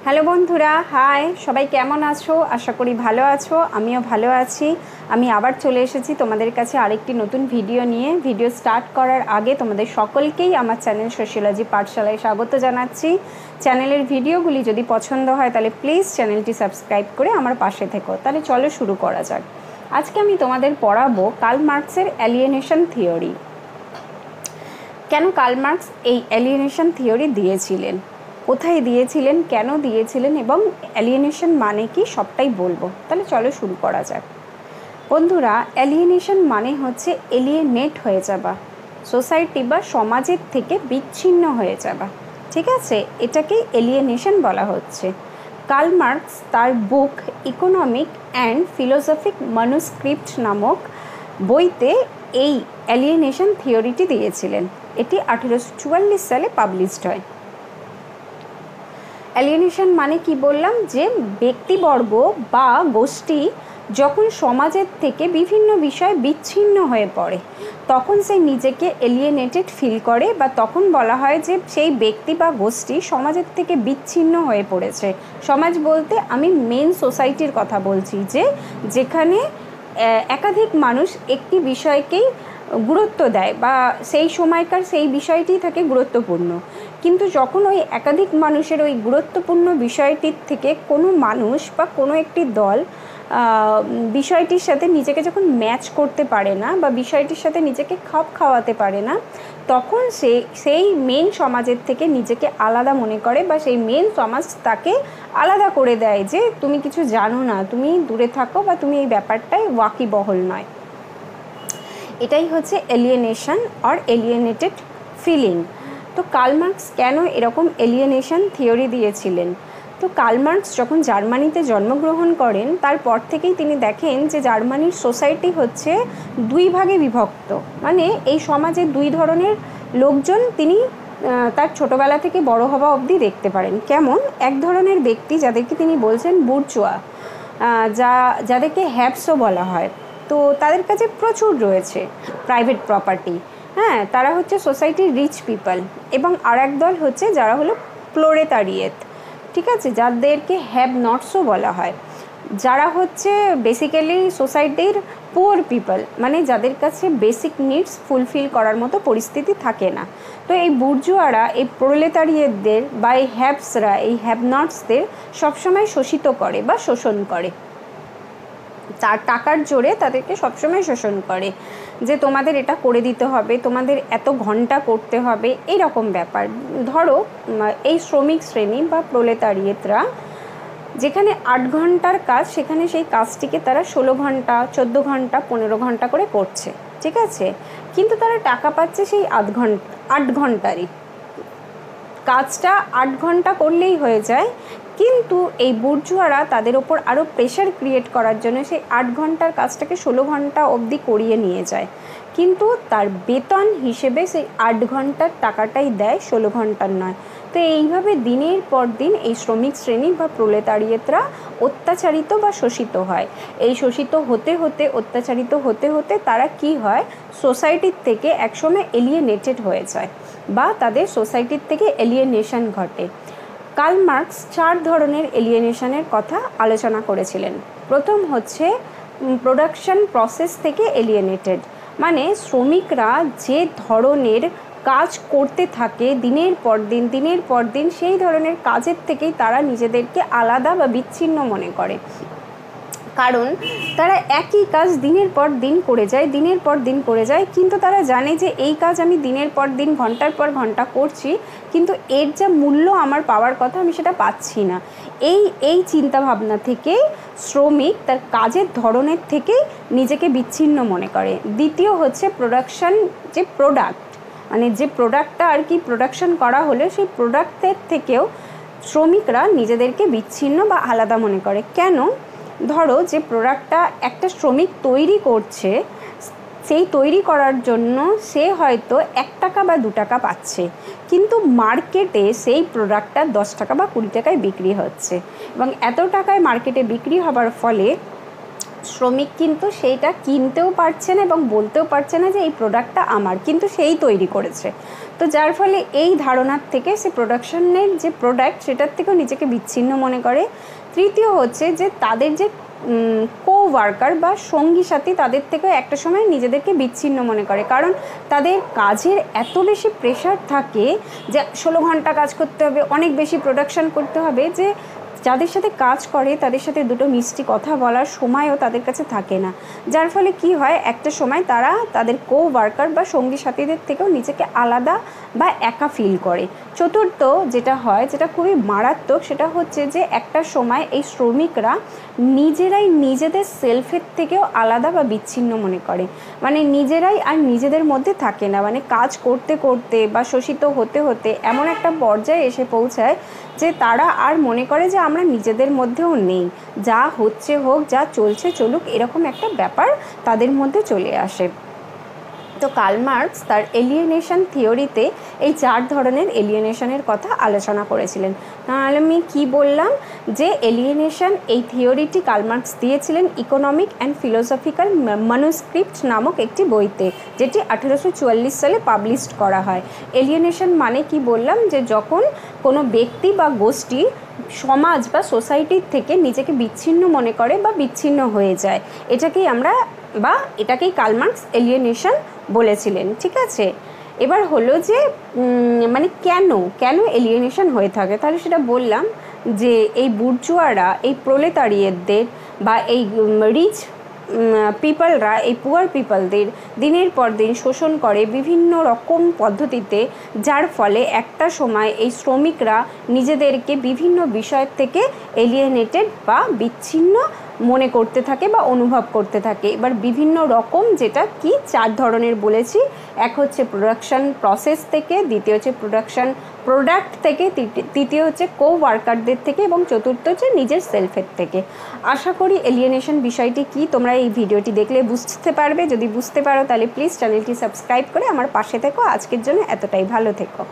Hello বন্ধুরা, high সবাই, কেমন আছো? আশা করি ভালো আছো, আমিও ভালো আছি। আমি আবার চলে এসেছি তোমাদের কাছে আরেকটি নতুন ভিডিও নিয়ে। ভিডিও স্টার্ট করার আগে তোমাদের সকলকেই আমার চ্যানেল সোশিয়োলজি পাঠশালায় স্বাগত জানাচ্ছি। চ্যানেলের ভিডিওগুলি যদি পছন্দ হয় তাহলে প্লিজ চ্যানেলটি সাবস্ক্রাইব করে আমার পাশে থেকো। তাহলে চলো শুরু করা যাক। আজকে আমি তোমাদের পড়াবো কার্ল মার্কসের অ্যালিয়েনেশন থিওরি। কেন কার্ল মার্কস এই অ্যালিয়েনেশন থিওরি দিয়েছিলেন, কোথায় দিয়েছিলেন, কেন দিয়েছিলেন এবং অ্যালিয়েনেশন মানে কি, সবটাই বলবো। তাহলে চলো শুরু করা যাক। বন্ধুরা, অ্যালিয়েনেশন মানে হচ্ছে এলিয়েনেট হয়ে যাওয়া, সোসাইটি বা সমাজের থেকে বিচ্ছিন্ন হয়ে যাওয়া। ঠিক আছে, এটাকেই এলিয়েনেশন বলা হচ্ছে। কার্ল মার্কস তার বুক ইকোনমিক অ্যান্ড ফিলোসফিক ম্যানুস্ক্রিপ্ট নামক বইতে এই অ্যালিয়েনেশন থিওরিটি দিয়েছিলেন। এটি 1844 সালে পাবলিশড হয়। অ্যালিয়েনেশন মানে কি বললাম, যে ব্যক্তিবর্গ বা গোষ্ঠী যখন সমাজের থেকে বিভিন্ন বিষয় বিচ্ছিন্ন হয়ে পড়ে তখন সে নিজেকে এলিয়েনেটেড ফিল করে, বা তখন বলা হয় যে সেই ব্যক্তি বা গোষ্ঠী সমাজের থেকে বিচ্ছিন্ন হয়ে পড়েছে। সমাজ বলতে আমি মেন সোসাইটির কথা বলছি, যেখানে একাধিক মানুষ একটি বিষয়কেই গুরুত্ব দেয় বা সেই সময়কার সেই বিষয়টি থাকে গুরুত্বপূর্ণ। কিন্তু যখন ওই একাধিক মানুষের ওই গুরুত্বপূর্ণ বিষয়টির থেকে কোনো মানুষ বা কোনো একটি দল বিষয়টির সাথে নিজেকে যখন ম্যাচ করতে পারে না বা বিষয়টির সাথে নিজেকে খাপ খাওয়াতে পারে না, তখন সেই মেন সমাজের থেকে নিজেকে আলাদা মনে করে, বা সেই মেন সমাজ তাকে আলাদা করে দেয় যে তুমি কিছু জানো না, তুমি দূরে থাকো, বা তুমি এই ব্যাপারটায় ওয়াকিবহল নয়। এটাই হচ্ছে এলিয়েনেশন অর এলিয়েনেটেড ফিলিং। তো কার্ল মার্কস কেন এরকম এলিয়েনেশন থিওরি দিয়েছিলেন? তো কার্ল মার্কস যখন জার্মানিতে জন্মগ্রহণ করেন তারপর থেকেই তিনি দেখেন যে জার্মানির সোসাইটি হচ্ছে দুই ভাগে বিভক্ত। মানে এই সমাজে দুই ধরনের লোকজন তিনি তার ছোটোবেলা থেকে বড় হওয়া অবধি দেখতে পারেন। কেমন? এক ধরনের ব্যক্তি যাদেরকে তিনি বলছেন বুর্জোয়া, যাদেরকে হ্যাভসও বলা হয়। তো তাদের কাছে প্রচুর রয়েছে প্রাইভেট প্রপার্টি। হ্যাঁ, তারা হচ্ছে সোসাইটির রিচ পিপল। এবং আর এক দল হচ্ছে যারা হলো প্রোলেতারিয়েত। ঠিক আছে, যাদেরকে হ্যাভ নটসও বলা হয়, যারা হচ্ছে বেসিক্যালি সোসাইটির পুয়ার পিপল, মানে যাদের কাছে বেসিক নিডস ফুলফিল করার মতো পরিস্থিতি থাকে না। তো এই বুর্জোয়ারা এই প্রোলেতারিয়েতদের বা এই হ্যাভসরা এই হ্যাভ নটসদের সবসময় শোষিত করে বা শোষণ করে। তার টাকার জোরে তাদেরকে সবসময় শোষণ করে, যে তোমাদের এটা করে দিতে হবে, তোমাদের এত ঘন্টা করতে হবে, এইরকম ব্যাপার। ধরো এই শ্রমিক শ্রেণী বা প্রোলেতারিয়েতরা যেখানে 8 ঘন্টার কাজ, সেখানে সেই কাজটিকে তারা 16 ঘন্টা, 14 ঘন্টা, 15 ঘন্টা করে করছে। ঠিক আছে, কিন্তু তারা টাকা পাচ্ছে সেই 8 ঘন্টারই। কাজটা 8 ঘন্টা করলেই হয়ে যায়, কিন্তু এই বুর্জোয়ারা তাদের ওপর আরও প্রেশার ক্রিয়েট করার জন্য সেই 8 ঘন্টার কাজটাকে 16 ঘন্টা অবধি করিয়ে নিয়ে যায়, কিন্তু তার বেতন হিসেবে সেই 8 ঘন্টার টাকাটাই দেয়, 16 ঘন্টার নয়। তো এইভাবে দিনের পর দিন এই শ্রমিক শ্রেণী বা প্রোলেতারিয়েতরা অত্যাচারিত বা শোষিত হয়। এই শোষিত হতে হতে, অত্যাচারিত হতে হতে তারা কি হয়, সোসাইটির থেকে একসময় এলিয়েনেটেড হয়ে যায়, বা তাদের সোসাইটির থেকে এলিয়েনেশন ঘটে। কার্ল মার্কস 4 ধরনের এলিয়েনেশনের কথা আলোচনা করেছিলেন। প্রথম হচ্ছে প্রোডাকশন প্রসেস থেকে এলিয়েনেটেড, মানে শ্রমিকরা যে ধরনের কাজ করতে থাকে দিনের পর দিন সেই ধরনের কাজের থেকেই তারা নিজেদেরকে আলাদা বা বিচ্ছিন্ন মনে করে। কারণ তারা একই কাজ দিনের পর দিন করে যায়, কিন্তু তারা জানে যে এই কাজ আমি দিনের পর দিন, ঘন্টার পর ঘন্টা করছি, কিন্তু এর যা মূল্য আমার পাওয়ার কথা আমি সেটা পাচ্ছি না। এই চিন্তাভাবনা থেকেই শ্রমিক তার কাজের ধরনের থেকেই নিজেকে বিচ্ছিন্ন মনে করে। দ্বিতীয় হচ্ছে প্রোডাকশন, যে প্রোডাক্ট, মানে যে প্রোডাক্টটা আর কি প্রোডাকশন করা হলে সেই প্রোডাক্টের থেকেও শ্রমিকরা নিজেদেরকে বিচ্ছিন্ন বা আলাদা মনে করে। কেন? ধরো যে প্রোডাক্টটা একটা শ্রমিক তৈরি করছে, সেই তৈরি করার জন্য সে হয়তো 1 টাকা বা 2 টাকা পাচ্ছে, কিন্তু মার্কেটে সেই প্রোডাক্টটা 10 টাকা বা 20 টাকায় বিক্রি হচ্ছে, এবং এত টাকায় মার্কেটে বিক্রি হবার ফলে শ্রমিক কিন্তু সেইটা কিনতেও পারছে না এবং বলতেও পারছে না যে এই প্রোডাক্টটা আমার, কিন্তু সেই তৈরি করেছে। তো যার ফলে এই ধারণার থেকে সে প্রোডাকশনের যে প্রোডাক্ট সেটার থেকেও নিজেকে বিচ্ছিন্ন মনে করে। তৃতীয় হচ্ছে যে তাদের যে কো ওয়ার্কার বা সঙ্গী সাথী, তাদের থেকেও একটা সময় নিজেদেরকে বিচ্ছিন্ন মনে করে, কারণ তাদের কাজের এত বেশি প্রেশার থাকে যে 16 ঘন্টা কাজ করতে হবে, অনেক বেশি প্রোডাকশন করতে হবে, যে যাদের সাথে কাজ করে তাদের সাথে দুটো মিষ্টি কথা বলার সময়ও তাদের কাছে থাকে না। যার ফলে কি হয়, একটা সময় তারা তাদের কো ওয়ার্কার বা সঙ্গী সাথীদের থেকেও নিজেকে আলাদা বা একা ফিল করে। চতুর্থ যেটা হয়, যেটা খুবই মারাত্মক, সেটা হচ্ছে যে একটা সময় এই শ্রমিকরা নিজেরাই নিজেদের সেলফের থেকেও আলাদা বা বিচ্ছিন্ন মনে করে, মানে নিজেরাই আর নিজেদের মধ্যে থাকে না, মানে কাজ করতে করতে বা শোষিত হতে হতে এমন একটা পর্যায়ে এসে পৌঁছায় যে তারা আর মনে করে যে আমরা নিজেদের মধ্যেও নেই, যা হচ্ছে হোক, যা চলছে চলুক, এরকম একটা ব্যাপার তাদের মধ্যে চলে আসে। তো কার্ল মার্কস তার এলিয়েনেশন থিওরিতে এই 4 ধরনের এলিয়েনেশনের কথা আলোচনা করেছিলেন। তাহলে আমি কি বললাম, যে এলিয়েনেশন এই থিওরিটি কার্ল মার্কস দিয়েছিলেন ইকোনমিক অ্যান্ড ফিলোসফিক্যাল ম্যানুস্ক্রিপ্ট নামক একটি বইতে, যেটি 1844 সালে পাবলিশড করা হয়। এলিয়েনেশন মানে কি বললাম, যে যখন কোনো ব্যক্তি বা গোষ্ঠী সমাজ বা সোসাইটির থেকে নিজেকে বিচ্ছিন্ন মনে করে বা বিচ্ছিন্ন হয়ে যায়, এটাকেই কার্ল মার্কস এলিয়েনেশন বলেছিলেন। ঠিক আছে, এবার হলো যে মানে কেন এলিয়েনেশন হয়ে থাকে, তাহলে সেটা বললাম যে এই বুর্জোয়ারা এই প্রোলেতারিয়েতদের বা এই রিচ পিপলরা এই পুয়ার পিপলদের দিনের পর দিন শোষণ করে বিভিন্ন রকম পদ্ধতিতে, যার ফলে একটা সময় এই শ্রমিকরা নিজেদেরকে বিভিন্ন বিষয়ের থেকে এলিয়েনেটেড বা বিচ্ছিন্ন মনে করতে থাকে বা অনুভব করতে থাকে। এবার বিভিন্ন রকম, যেটা কি 4 ধরনের বলেছি, এক হচ্ছে প্রোডাকশন প্রসেস থেকে, দ্বিতীয় হচ্ছে প্রোডাকশন প্রোডাক্ট থেকে, তৃতীয় হচ্ছে কো ওয়ার্কারদের থেকে, এবং চতুর্থ হচ্ছে নিজের সেলফের থেকে। আশা করি এলিয়েনেশন বিষয়টি কি তোমরা এই ভিডিওটি দেখলে বুঝতে পারবে। যদি বুঝতে পারো তাহলে প্লিজ চ্যানেলটি সাবস্ক্রাইব করে আমার পাশে থেকো। আজকের জন্য এতটাই, ভালো থেকো।